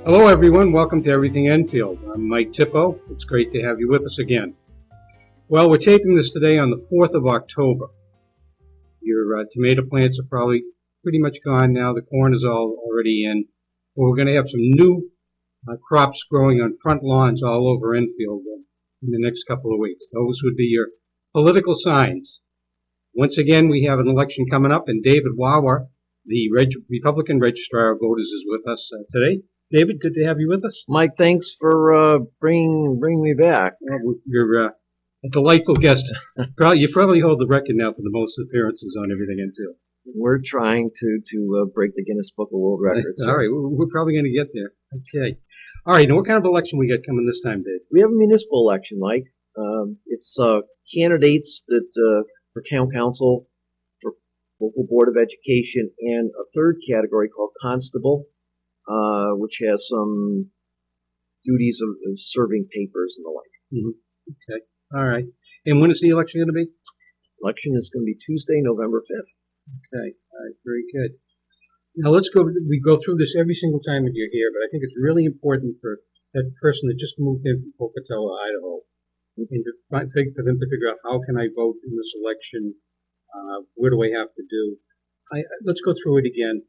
Hello, everyone. Welcome to Everything Enfield. I'm Mike Tippo. It's great to have you with us again. Well, we're taping this today on the 4th of October. Your tomato plants are probably pretty much gone now. The corn is all already in. Well, we're going to have some new crops growing on front lawns all over Enfield in the next couple of weeks. Those would be your political signs. Once again, we have an election coming up, and David Wawa, the Republican Registrar of Voters, is with us today. David, good to have you with us. Mike, thanks for bringing me back. Well, you're a delightful guest. You probably hold the record now for the most appearances on Everything Enfield. We're trying to break the Guinness Book of World Records. All right, we're probably going to get there. Okay. All right, and what kind of election we got coming this time, Dave? We have a municipal election, Mike. It's candidates that for town council, for local board of education, and a third category called constable, which has some duties of serving papers and the like. Mm-hmm. Okay. All right. And when is the election going to be? Election is going to be Tuesday, November 5th. Okay. All right. Very good. Now we go through this every single time that you're here, but I think it's really important for that person that just moved in from Pocatello, Idaho, and for them to figure out how can I vote in this election? What do I have to do? Let's go through it again.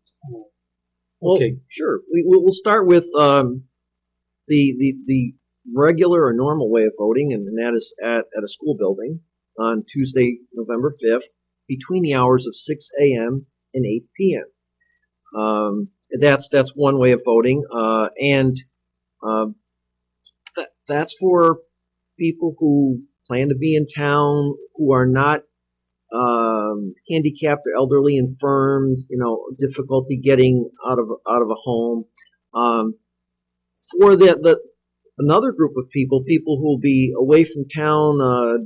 Okay. Well, sure. We'll start with the regular or normal way of voting, and that is at a school building on Tuesday, November 5th, between the hours of 6 a.m. and 8 p.m. That's one way of voting, and that's for people who plan to be in town, who are not handicapped or elderly, infirmed, difficulty getting out of a home. For another group of people who will be away from town,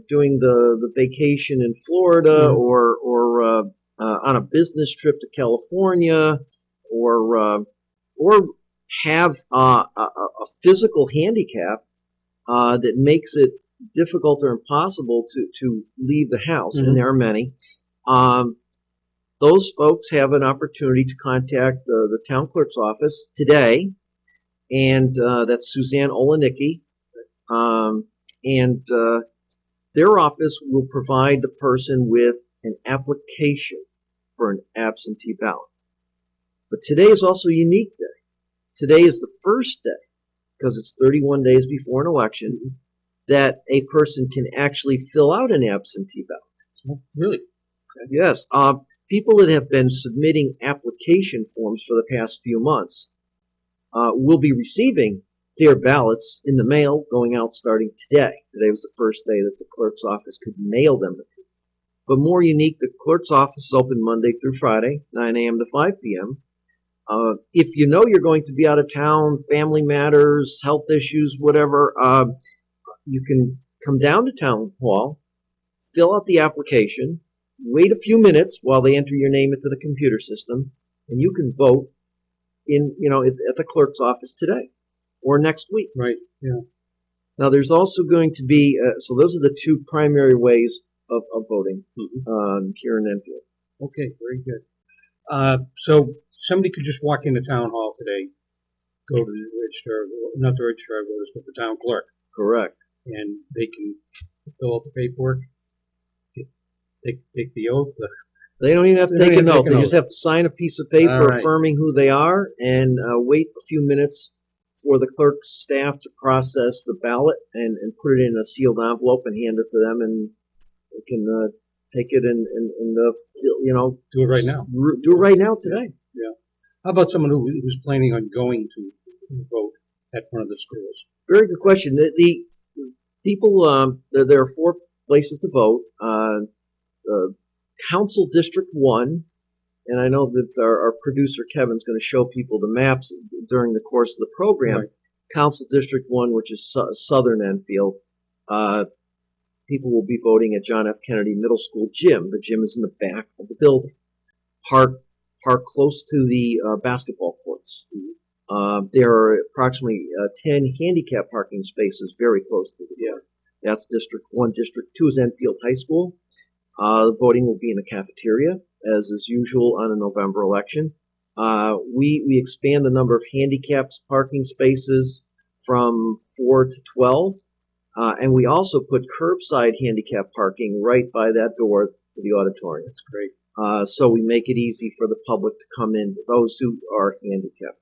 doing the vacation in Florida, or on a business trip to California, or have a physical handicap that makes it difficult or impossible to leave the house, and there are many. Those folks have an opportunity to contact the town clerk's office today, and that's Suzanne Olenicki, and their office will provide the person with an application for an absentee ballot. But today is also a unique day. Today is the first day, because it's 31 days before an election, that a person can actually fill out an absentee ballot. Oh, really? Okay. Yes. People that have been submitting application forms for the past few months will be receiving their ballots in the mail going out starting today. Today was the first day that the clerk's office could mail them to people. But more unique, the clerk's office is open Monday through Friday, 9 a.m. to 5 p.m. If you know you're going to be out of town, family matters, health issues, whatever, you can come down to town hall, fill out the application, wait a few minutes while they enter your name into the computer system, and you can vote at the clerk's office today or next week. Right. Yeah. Now, there's also going to be so those are the two primary ways of voting here in Enfield. Okay. Very good. So somebody could just walk into town hall today, go to not the registrar of voters, but the town clerk. Correct. And they can fill out the paperwork, take the oath. They don't even have to take an oath. They just have to sign a piece of paper affirming who they are, and wait a few minutes for the clerk's staff to process the ballot and put it in a sealed envelope and hand it to them, and they can take it and do it right now. Do it right now today. Yeah. How about someone who's planning on going to vote at one of the schools? Very good question. The people, there are 4 places to vote. Council District 1, and I know that our producer Kevin's going to show people the maps during the course of the program. Right. Council District 1, which is southern Enfield, people will be voting at John F. Kennedy Middle School gym. The gym is in the back of the building. Park close to the basketball courts. There are approximately 10 handicap parking spaces very close to the park. That's District 1. District 2 is Enfield High School. The voting will be in a cafeteria, as is usual on a November election. We expand the number of handicapped parking spaces from 4 to 12. And we also put curbside handicap parking right by that door to the auditorium. That's great. So we make it easy for the public to come in, those who are handicapped.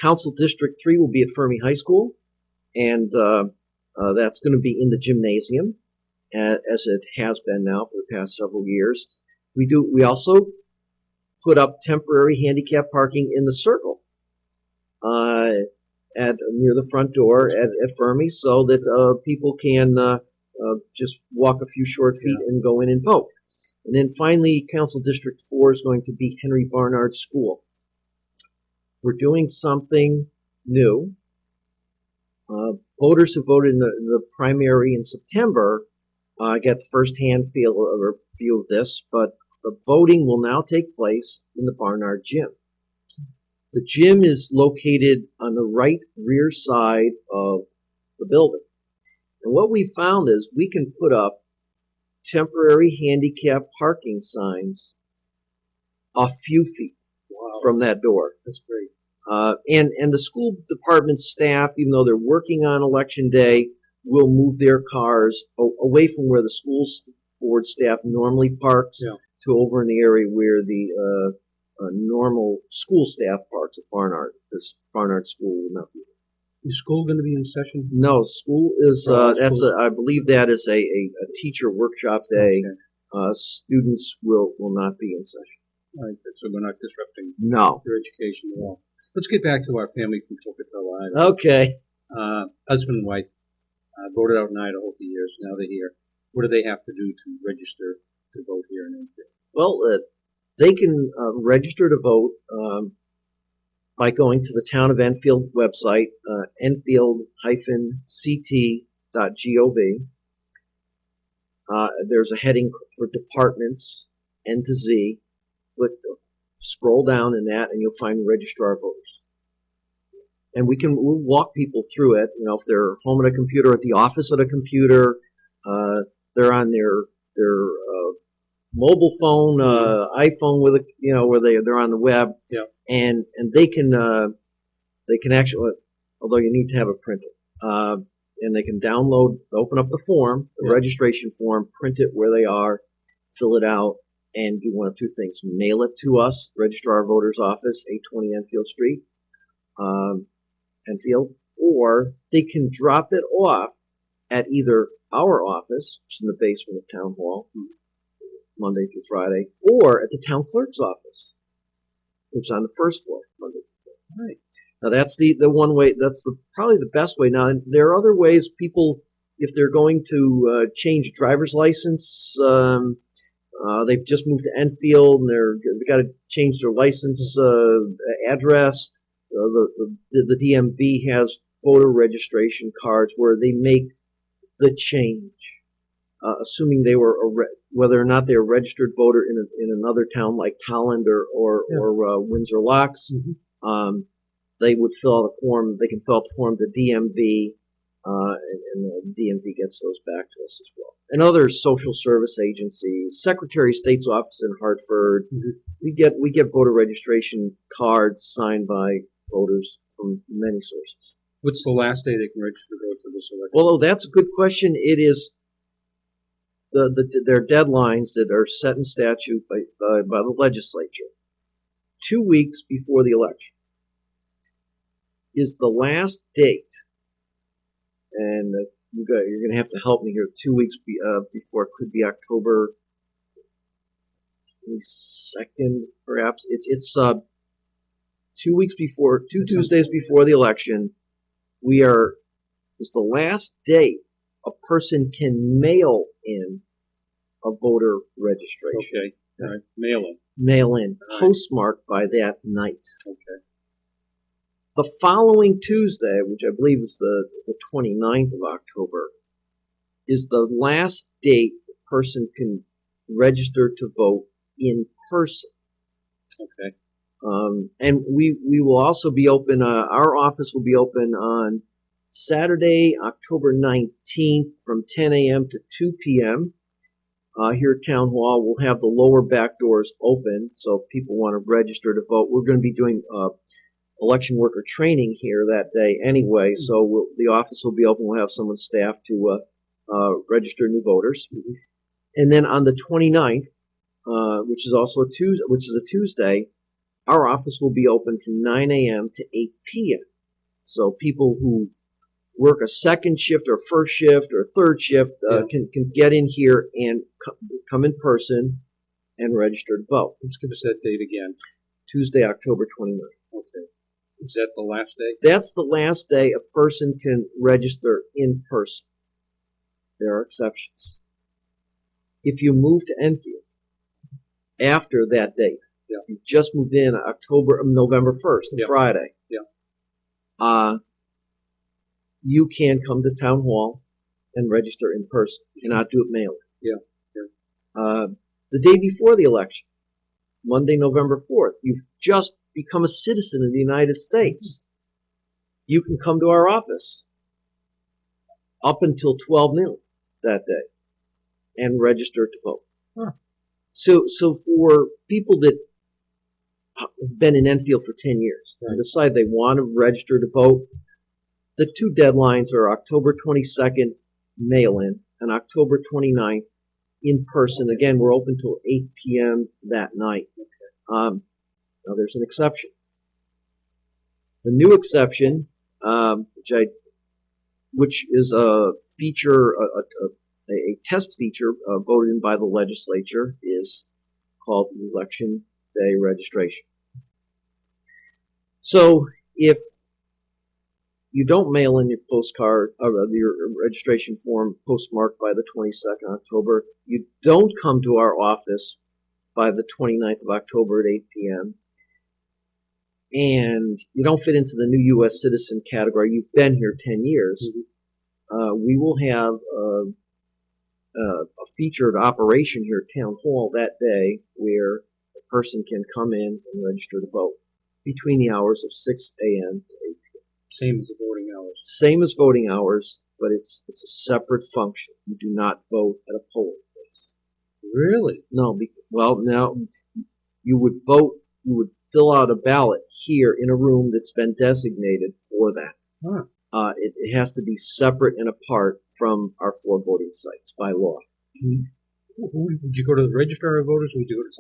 Council District 3 will be at Fermi High School, and that's going to be in the gymnasium, as it has been now for the past several years. We also put up temporary handicap parking in the circle near the front door at Fermi, so that people can just walk a few short feet and go in and vote. And then finally, Council District 4 is going to be Henry Barnard School. We're doing something new. Voters who voted in the primary in September get the first-hand view of this, but the voting will now take place in the Barnard Gym. The gym is located on the right rear side of the building. And what we found is we can put up temporary handicap parking signs a few feet from that door. That's great. And the school department staff, even though they're working on election day, will move their cars away from where the school board staff normally parks to over in the area where the normal school staff parks at Barnard, because Barnard School will not be there. Is school going to be in session? No, school is, I believe that is a teacher workshop day. Okay. Students will not be in session. All right, so we're not disrupting their education at all. Let's get back to our family from Pocatello, Idaho. Okay. Husband and wife voted out in Idaho for years. Now they're here. What do they have to do to register to vote here in Enfield? Well, they can register to vote by going to the Town of Enfield website, enfield-ct.gov. There's a heading for departments, N to Z. Scroll down in that, and you'll find registrar voters. And we'll walk people through it. You know, if they're home at a computer, at the office at a computer, they're on their mobile phone, iPhone with a, where they're on the web, and they can actually, although you need to have a printer, and they can open up the form, the registration form, print it where they are, fill it out, and do one of two things: mail it to us, Registrar Voters Office, 820 Enfield Street, Enfield, or they can drop it off at either our office, which is in the basement of Town Hall, Monday through Friday, or at the town clerk's office, which is on the first floor, Monday through Friday. All right. Now that's the one way. That's probably the best way. Now there are other ways. People, if they're going to change driver's license, they've just moved to Enfield and they've got to change their license address. The DMV has voter registration cards where they make the change, assuming they were whether or not they're a registered voter in another town like Tolland or Windsor Locks. They would fill out a form. They can fill out the form to DMV, and the DMV gets those back to us as well. And other social service agencies, Secretary of State's office in Hartford, we get voter registration cards signed by voters from many sources. What's the last day they can register to go to this election? Well, that's a good question. It is their deadlines that are set in statute by the legislature. 2 weeks before the election is the last date, and you're going to have to help me here. 2 weeks before, it could be October 22nd, perhaps. It's 2 weeks before, Tuesdays before the election. It's the last date a person can mail in a voter registration. Okay. All right. Mail in. Mail in, All right. postmarked by that night. Okay. The following Tuesday, which I believe is the 29th of October, is the last date the person can register to vote in person. Okay. And we will also be open, our office will be open on Saturday, October 19th from 10 a.m. to 2 p.m. here at Town Hall. We'll have the lower back doors open, so if people want to register to vote. We're going to be doing election worker training here that day anyway, so the office will be open. We'll have someone staff to register new voters. And then on the 29th, which is also a Tuesday, our office will be open from 9 a.m. to 8 p.m. So people who work a second shift or first shift or third shift can get in here and come in person and register to vote. Let's give us that date again. Tuesday, October 29th. Okay. Is that the last day? That's the last day a person can register in person. There are exceptions. If you move to Enfield after that date, you just moved in November 1st, Friday. You can come to Town Hall and register in person. You cannot do it mailed. The day before the election, Monday, November 4th, you've just become a citizen of the United States. You can come to our office up until 12 noon that day and register to vote. Huh. So for people that have been in Enfield for 10 years and decide they want to register to vote, the two deadlines are October 22nd mail-in and October 29th in person. Again, we're open till 8 p.m. that night. Now there's an exception. The new exception, which is a feature, a test feature voted in by the legislature, is called Election Day registration. So if you don't mail in your postcard, your registration form postmarked by the 22nd October, you don't come to our office by the 29th of October at 8 p.m., and you don't fit into the new U.S. citizen category, you've been here 10 years, we will have a featured operation here at Town Hall that day where a person can come in and register to vote between the hours of 6 a.m. to 8 p.m. Same as the voting hours. Same as voting hours, but it's a separate function. You do not vote at a polling place. Really? No. Now you would vote. You would fill out a ballot here in a room that's been designated for that. Huh. It has to be separate and apart from our 4 voting sites by law. Would you go to the registrar of voters, or would you go to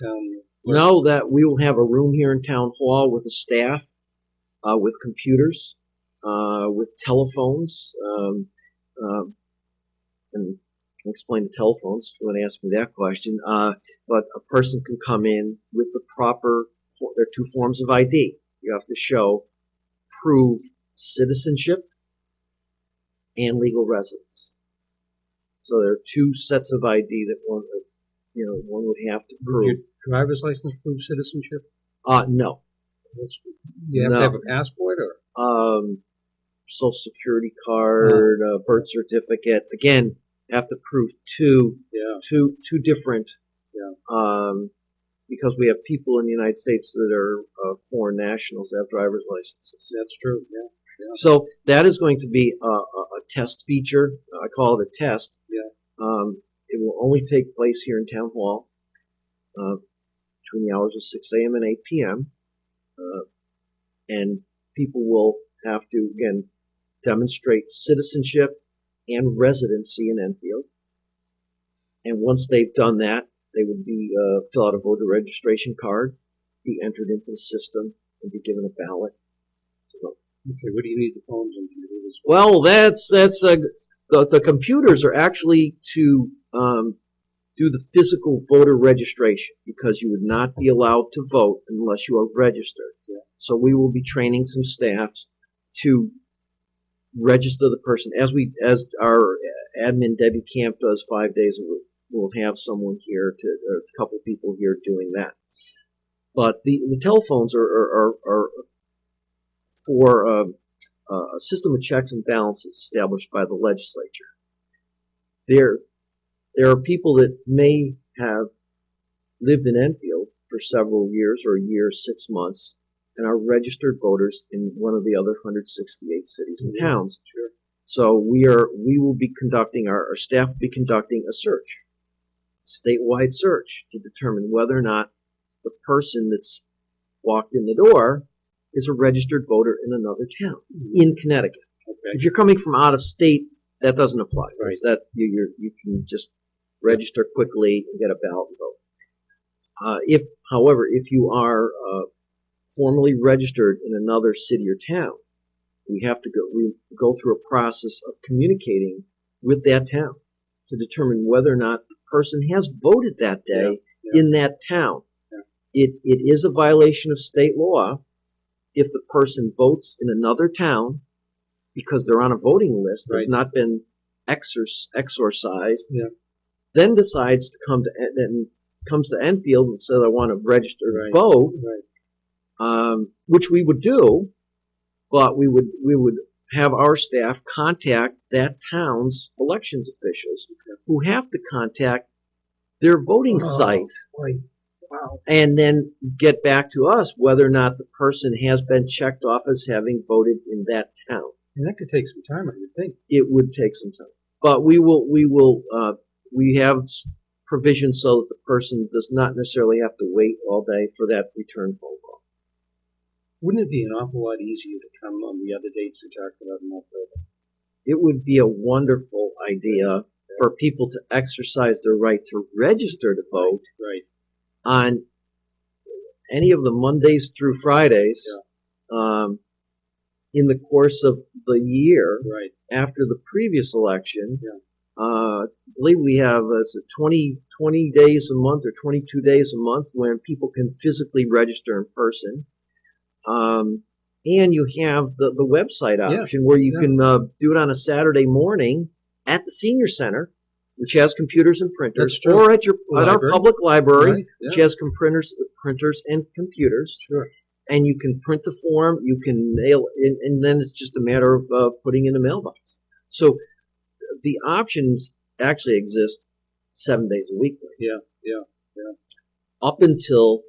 town? No, that we will have a room here in Town Hall with a staff, with computers, with telephones, and I can explain the telephones if you want to ask me that question. But a person can come in with the proper. There are 2 forms of ID. You have to prove citizenship and legal residence. So there are 2 sets of ID that one would have to prove. Your driver's license prove citizenship? No. You have to have a passport, or Social Security card, birth certificate. Again, have to prove two different. Because we have people in the United States that are foreign nationals that have driver's licenses. That's true. Yeah. So that is going to be a test feature. I call it a test. It will only take place here in Town Hall between the hours of 6 a.m. and 8 p.m. And people will have to, again, demonstrate citizenship and residency in Enfield. And once they've done that, they would be fill out a voter registration card, be entered into the system, and be given a ballot. Okay, what do you need the phones and computers? Well, the computers are actually to do the physical voter registration, because you would not be allowed to vote unless you are registered. So we will be training some staff to register the person as our admin Debbie Camp does 5 days a week. We'll have someone here a couple people here doing that. But the telephones are for a system of checks and balances established by the legislature. There are people that may have lived in Enfield for several years or a year, 6 months, and are registered voters in one of the other 168 cities and towns. Sure. So we will be conducting, our staff will be conducting a search statewide search to determine whether or not the person that's walked in the door is a registered voter in another town in Connecticut. Okay. If you're coming from out of state, that doesn't apply. Right. It's that you can just register quickly and get a ballot and vote. However, if you are formally registered in another city or town, we go through a process of communicating with that town to determine whether or not the person has voted that day in that town. Yeah. It is a violation of state law if the person votes in another town because they're on a voting list, Right. they've not been exorcised, Yeah. then decides to comes to Enfield and says, I want to register to Right. vote, Right. which we would do, but we would have our staff contact that town's elections officials who have to contact their voting site Right. Wow. and then get back to us whether or not the person has been checked off as having voted in that town. And that could take some time, I would think. It would take some time, but we have provisions so that the person does not necessarily have to wait all day for that return phone call. Wouldn't it be an awful lot easier to come on the other dates that talked about in October? It would be a wonderful idea for people to exercise their right to register to vote Right. on any of the Mondays through Fridays in the course of the year Right. after the previous election. Yeah. I believe we have 20 days a month or 22 days a month when people can physically register in person. And you have the website option where you can do it on a Saturday morning at the senior center, which has computers and printers, That's true. or at our Library. public library, Right. Yeah. which has printers and computers. Sure. And you can print the form, you can mail it, and then it's just a matter of putting in the mailbox. So the options actually exist 7 days a week. Yeah. Up until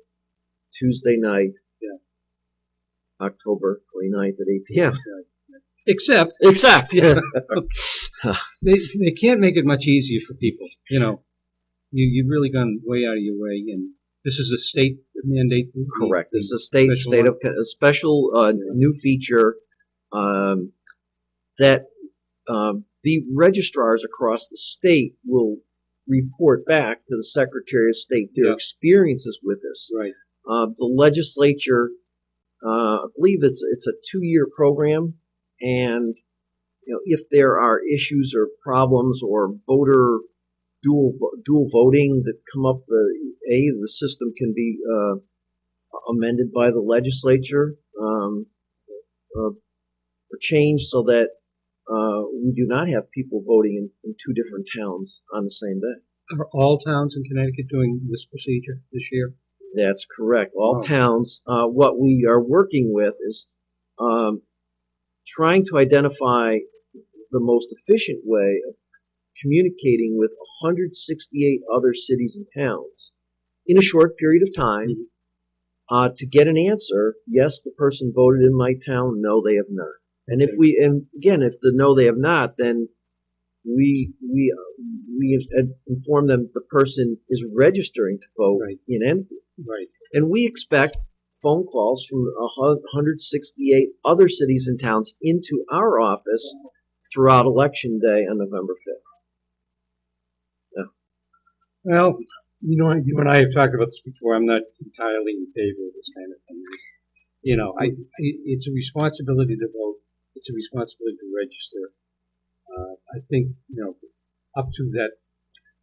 Tuesday night, Yeah. October 29th at 8 p.m. Except Exact. Yeah. they can't make it much easier for people. You know, you've really gone way out of your way, and this is a state mandate. Correct. This is a a special new feature that the registrars across the state will report back to the Secretary of State their experiences with this. Right. The legislature, I believe it's a 2-year program, and if there are issues or problems or voter dual voting that come up, the system can be amended by the legislature or changed so that we do not have people voting in 2 different towns on the same day. Are all towns in Connecticut doing this procedure this year? That's correct. All Wow. towns. What we are working with is trying to identify the most efficient way of communicating with 168 other cities and towns in a short period of time to get an answer. Yes, the person voted in my town. No, they have not. And if the no, they have not, then we inform them the person is registering to vote Right. in Enfield. Right. And we expect phone calls from 168 other cities and towns into our office throughout Election Day on November 5th. Well, you and I have talked about this before. I'm not entirely in favor of this kind of thing. It's a responsibility to vote. It's a responsibility to register. I think, up to that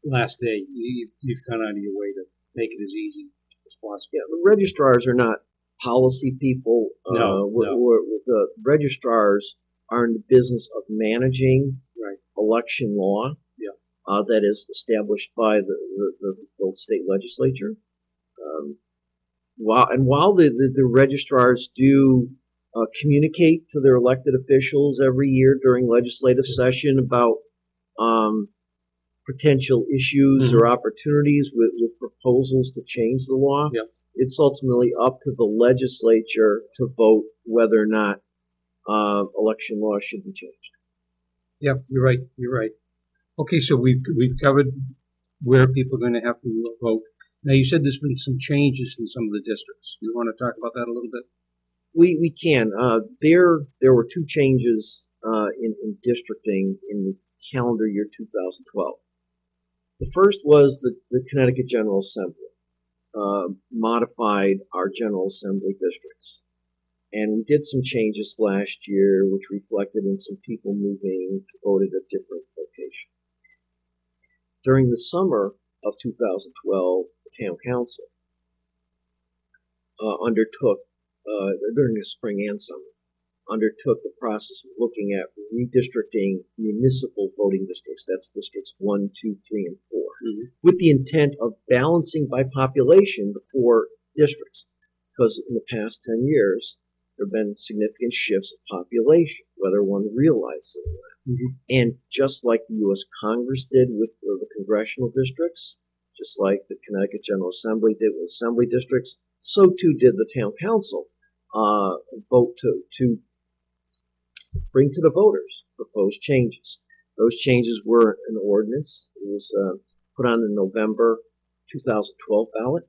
last day, you've gone out of your way to make it as easy as possible. Yeah, the registrars are not policy people. No. The registrars are in the business of managing Right. election law that is established by the state legislature. While the registrars do communicate to their elected officials every year during legislative session about potential issues or opportunities with proposals to change the law, it's ultimately up to the legislature to vote whether or not election law should be changed. Yeah, you're right. Okay, so we've covered where people are going to have to vote. Now, you said there's been some changes in some of the districts. You want to talk about that a little bit? We can. There were two changes in districting in the calendar year 2012. The first was the Connecticut General Assembly modified our General Assembly districts. And we did some changes last year, which reflected in some people moving to vote at a different location. During the summer of 2012, the Town Council undertook, during the spring and summer, undertook the process of looking at redistricting municipal voting districts. That's districts 1, 2, 3, and 4, with the intent of balancing by population the four districts. Because in the past 10 years, there have been significant shifts of population, whether one realizes it or not. And just like the U.S. Congress did with the congressional districts, just like the Connecticut General Assembly did with assembly districts, so too did the Town Council vote to bring to the voters proposed changes. Those changes were an ordinance. It was put on the November 2012 ballot,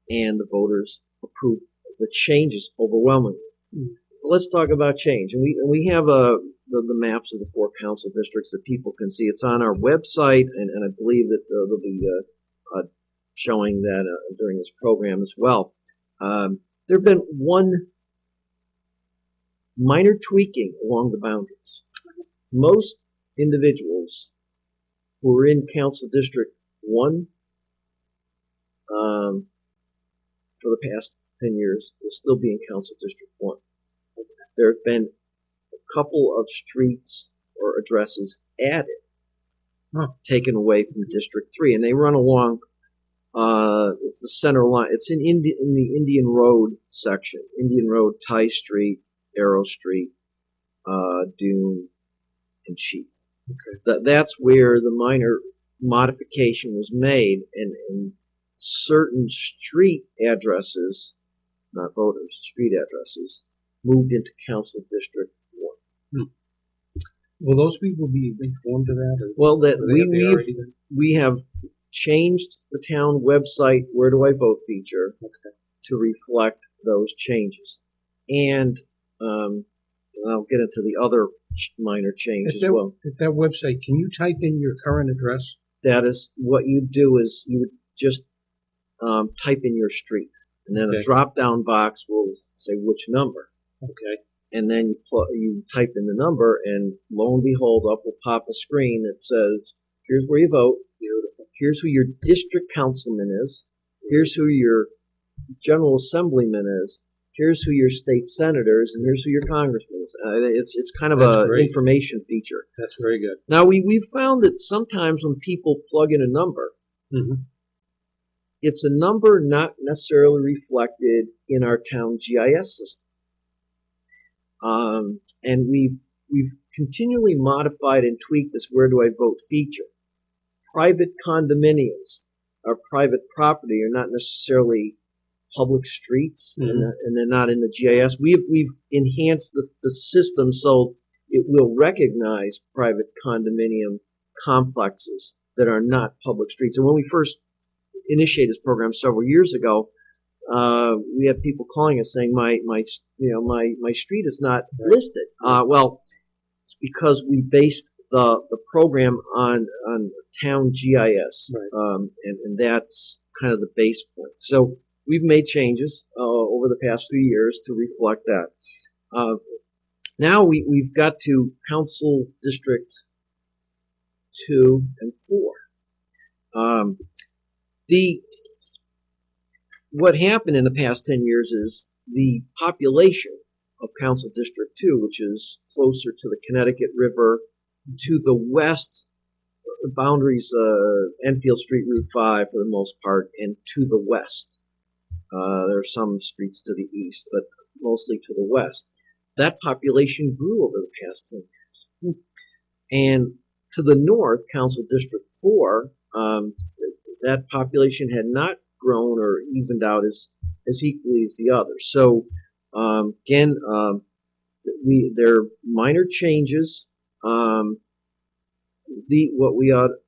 and the voters approved the changes overwhelmingly. But let's talk about change. And we have the maps of the four council districts that people can see. It's on our website, and I believe that they'll be showing that during this program as well. There have been one minor tweaking along the boundaries. Most individuals who are in Council District 1 for the past 10 years will still be in Council District 1. There have been a couple of streets or addresses added, taken away from District 3, and they run along, it's the center line. It's in the Indian Road section. Indian Road, Tie Street, Arrow Street, Dune, and Chief. Okay. That's where the minor modification was made, and certain street addresses, not voters, street addresses, moved into Council District 1. Will those people be informed of that? Well, that we have changed the town website Where Do I Vote feature to reflect those changes. And I'll get into the other minor change as well. At that website, can you type in your current address? That is, what you do is you would just type in your street, and then a drop-down box will say which number. Okay. And then you type in the number, and lo and behold, up will pop a screen that says, here's where you vote, here's who your district councilman is, here's who your general assemblyman is, here's who your state senators, and here's who your congressman is. It's kind of an information feature. That's very good. Now, we've found that sometimes when people plug in a number, it's a number not necessarily reflected in our town GIS system. And we've continually modified and tweaked this Where Do I Vote feature. Private condominiums or private property are not necessarily public streets, and they're not in the GIS. We've enhanced the system so it will recognize private condominium complexes that are not public streets. And when we first initiated this program several years ago, we had people calling us saying my street is not listed. Well, it's because we based the program on town GIS, and that's kind of the base point. So we've made changes over the past few years to reflect that. Now we've got to Council District 2 and 4. What happened in the past 10 years is the population of Council District 2, which is closer to the Connecticut River, to the west, boundaries, Enfield Street, Route 5 for the most part, and to the west. There are some streets to the east, but mostly to the west. That population grew over the past 10 years. And to the north, Council District 4, that population had not grown or evened out as equally as the others. So again, there are minor changes.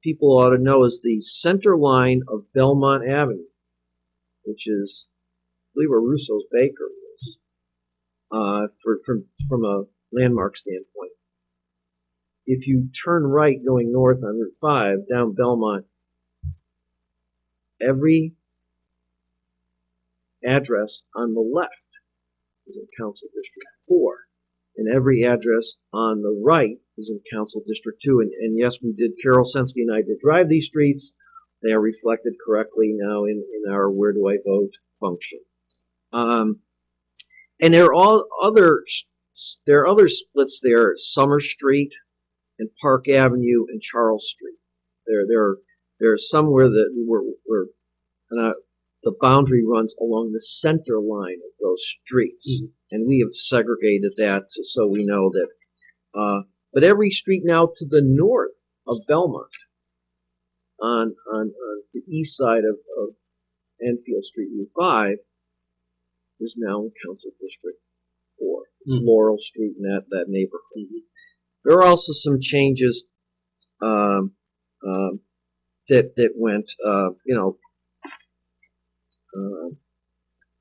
people ought to know is the center line of Belmont Avenue, which is, I believe, where Russo's Bakery is, from a landmark standpoint. If you turn right going north on Route 5 down Belmont, every address on the left is in Council District 4, and every address on the right is in Council District 2. And yes, Carol Sensky and I did drive these streets. They are reflected correctly now in our Where Do I Vote function. And there are other splits there: Summer Street and Park Avenue and Charles Street. There are some where the boundary runs along the center line of those streets, and we have segregated that so we know that. But every street now to the north of Belmont, on the east side of Enfield Street, Route 5, is now in Council District 4. It's Laurel Street in that neighborhood. There are also some changes that went,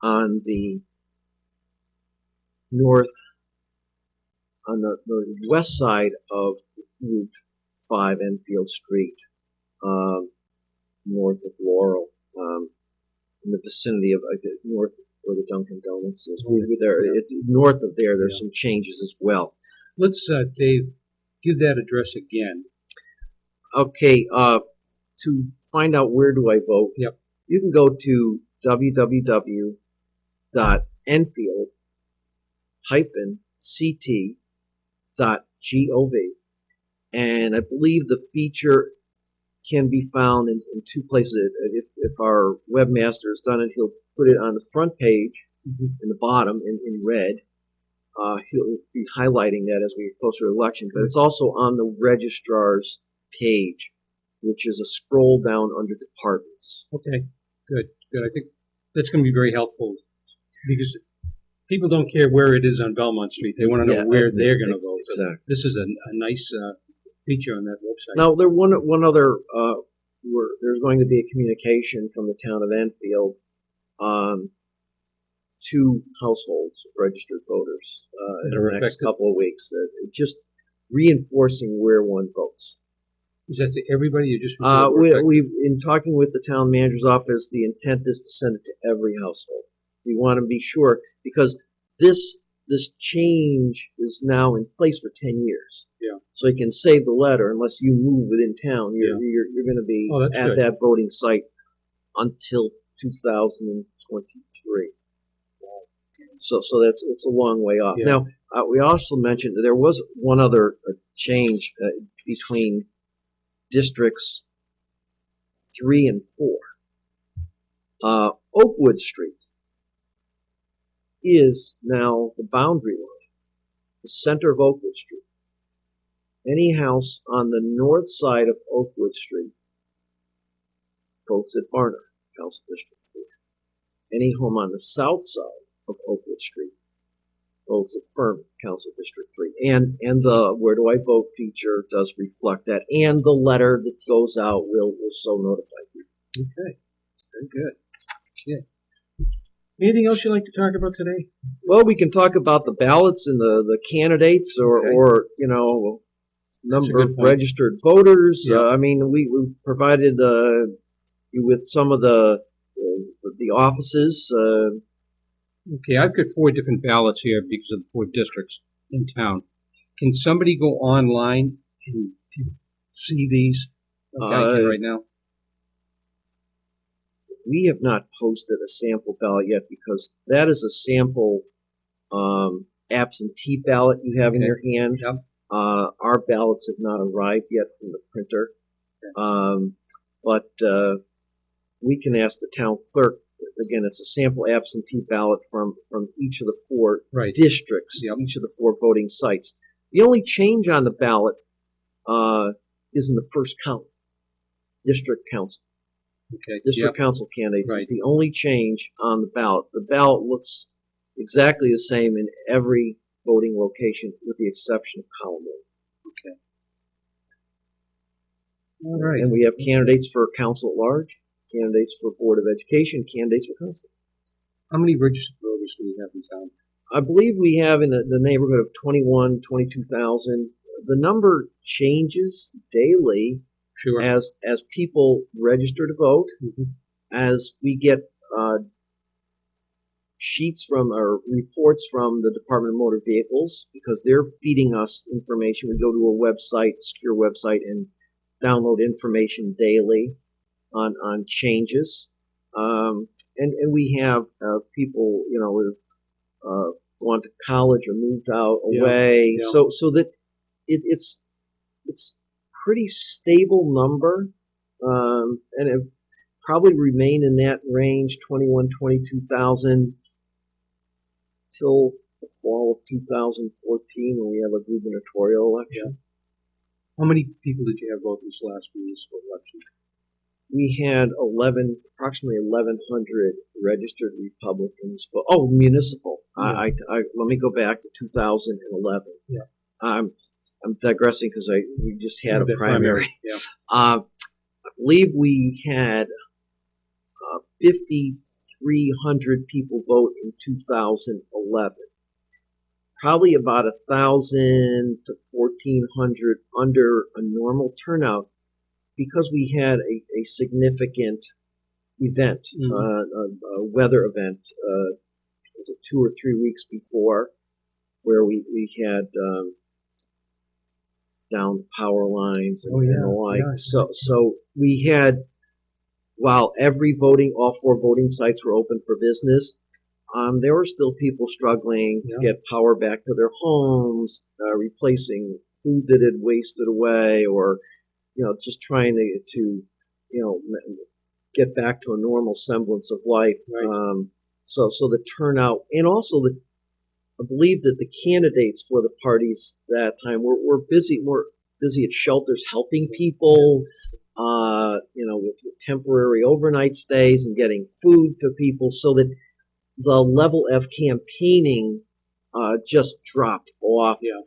on the west side of Route 5 Enfield Street, north of Laurel, in the vicinity of north where the Dunkin' Donuts is. North of there's some changes as well. Let's, Dave, give that address again. Okay, to find out where do I vote, Yep. You can go to www.enfield-ct.gov, and I believe the feature can be found in two places. If our webmaster has done it, he'll put it on the front page in the bottom in red. He'll be highlighting that as we get closer to election, but it's also on the registrar's page, which is a scroll down under departments. Okay, good. I think that's going to be very helpful because people don't care where it is on Belmont Street. They want to know where they're going to vote. Exactly. So this is a nice feature on that website. Now, one other, there's going to be a communication from the town of Enfield to households of registered voters in the next couple of weeks, just reinforcing where one votes. Is that to everybody? You just in talking with the town manager's office, the intent is to send it to every household. We want to be sure because this change is now in place for 10 years. Yeah. So you can save the letter unless you move within town. You're going to be at that voting site until 2023. So it's a long way off. Yeah. Now, we also mentioned that there was one other change between districts 3 and 4. Oakwood Street is now the boundary line, the center of Oakwood Street. Any house on the north side of Oakwood Street votes at Barnard, Council District 4. Any home on the south side of Oakwood Street votes at Furman, Council District 3. And the Where Do I Vote feature does reflect that. And the letter that goes out will so notify you. Okay. Very good. Yeah. Anything else you'd like to talk about today? Well, we can talk about the ballots and the candidates or number of registered voters. Yeah. We've provided you with some of the offices. Okay, I've got 4 different ballots here because of the 4 districts in town. Can somebody go online and see these right now? We have not posted a sample ballot yet because that is a sample absentee ballot you have in your hand. Yep. Our ballots have not arrived yet from the printer. Okay. But we can ask the town clerk. Again, it's a sample absentee ballot from each of the 4 districts, each of the 4 voting sites. The only change on the ballot is in the first count, district council. Okay. District council candidates is the only change on the ballot. The ballot looks exactly the same in every voting location with the exception of column 1. All right. And we have candidates for council at large, candidates for Board of Education, candidates for council. How many registered voters do we have in town? I believe we have in the neighborhood of 22,000. The number changes daily Sure. as people register to vote, as we get sheets from or reports from the Department of Motor Vehicles, because they're feeding us information. We go to a website, secure website, and download information daily on changes. And we have people, who've gone to college or moved out away, Yeah. so that it's pretty stable number, and it probably remain in that range, 22,000 till the fall of 2014 when we have a gubernatorial election. How many people did you have vote this last municipal election? We had approximately 1,100 registered Republicans. Municipal. Yeah. Let me go back to 2011. Yeah. I'm digressing because we just had a The primary. Yeah. I believe we had 5,300 people vote in 2011. Probably about 1,000 to 1,400 under a normal turnout, because we had a significant event, a weather event, was it 2 or 3 weeks before, where we had down power lines and the like. Yeah. So we had, while all 4 voting sites were open for business, there were still people struggling to get power back to their homes, replacing food that had wasted away, or just trying to get back to a normal semblance of life. Right. So the turnout, and also I believe that the candidates for the parties that time were busy. Were busy at shelters helping people, with temporary overnight stays and getting food to people, so that the level of campaigning just dropped off. Yeah.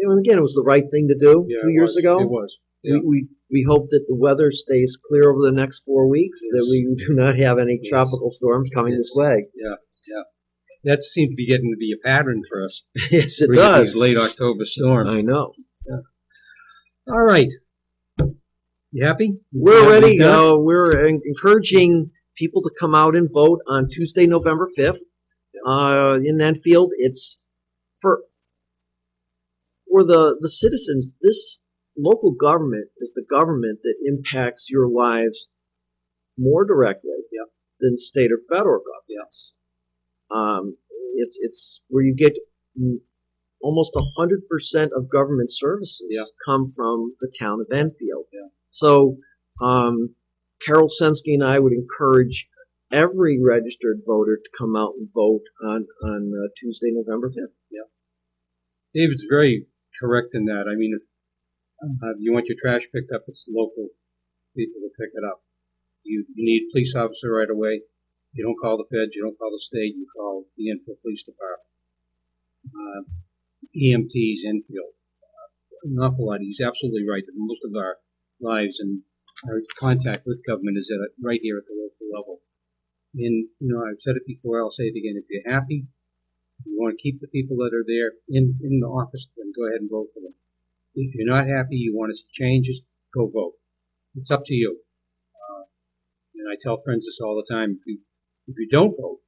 And again, it was the right thing to do 2 years ago. It was. Yeah. We hope that the weather stays clear over the next 4 weeks, Yes. that we do not have any tropical storms coming this way. Yeah. That seems to be getting to be a pattern for us. Yes, it We get does. these late October storms. I know. All right. You happy? We're ready. We're encouraging people to come out and vote on Tuesday, November 5th. In Enfield, it's for the citizens. This local government is the government that impacts your lives more directly than state or federal governments. It's where you get almost 100% of government services come from the town of Enfield. Yeah. So Carol Sensky and I would encourage every registered voter to come out and vote on Tuesday, November 5th. Yeah. David's very correct in that. I mean, if you want your trash picked up, it's the local people to pick it up. You need a police officer right away. You don't call the feds, you don't call the state, you call the Enfield Police Department. EMTs, Enfield. An awful lot. He's absolutely right that most of our lives and our contact with government is right here at the local level. And, I've said it before, I'll say it again. If you're happy, you want to keep the people that are there in the office, then go ahead and vote for them. If you're not happy, you want to see changes, go vote. It's up to you. And I tell friends this all the time. If you don't vote,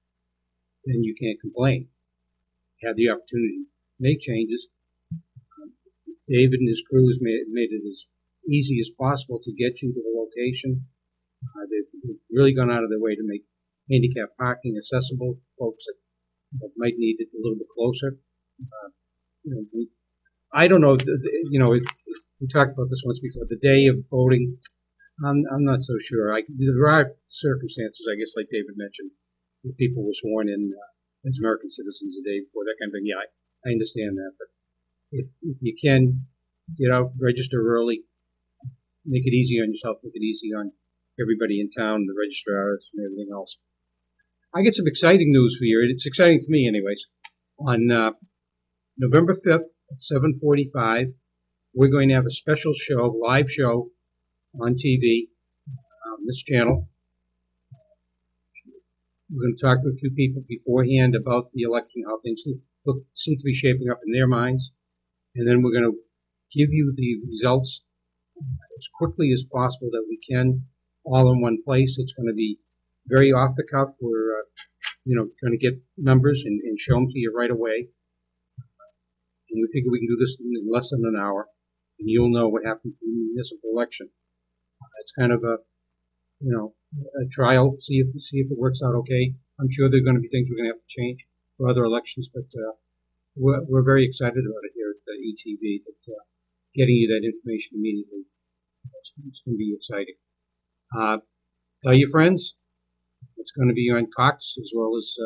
then you can't complain. You have the opportunity to make changes. David and his crew has made it as easy as possible to get you to the location. They've really gone out of their way to make handicap parking accessible to folks that might need it a little bit closer. I don't know. We talked about this once before. The day of voting, I'm not so sure. There are circumstances, I guess, like David mentioned, where people were sworn in as American citizens the day before, that kind of thing. Yeah, I understand that. But if you can get out, register early, make it easy on yourself, make it easy on everybody in town, the registrars and everything else. I get some exciting news for you. It's exciting to me, anyways. On November 5th at 7:45, we're going to have a special show, live show, on TV, this channel. We're going to talk to a few people beforehand about the election, how things seem to be shaping up in their minds. And then we're going to give you the results as quickly as possible that we can, all in one place. It's going to be very off the cuff. We're, going to get numbers and show them to you right away. And we figure we can do this in less than an hour, and you'll know what happened in the municipal election. It's kind of a trial, see if it works out okay. I'm sure there are going to be things we're going to have to change for other elections, but we're very excited about it here at the ETV, getting you that information immediately. It's going to be exciting. Tell your friends. It's going to be on Cox as well as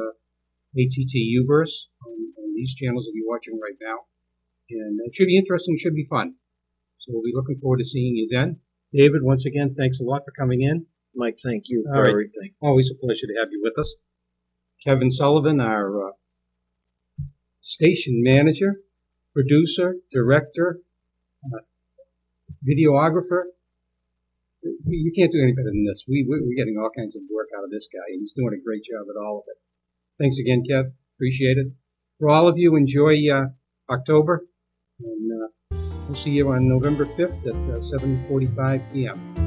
ATT Uverse on these channels that you're watching right now. And it should be interesting, should be fun. So we'll be looking forward to seeing you then. David, once again, thanks a lot for coming in. Mike, thank you for everything. Always a pleasure to have you with us. Kevin Sullivan, our station manager, producer, director, videographer. You can't do any better than this. We're getting all kinds of work out of this guy, and he's doing a great job at all of it. Thanks again, Kev. Appreciate it. For all of you, enjoy October, and we'll see you on November 5th at 7:45 p.m.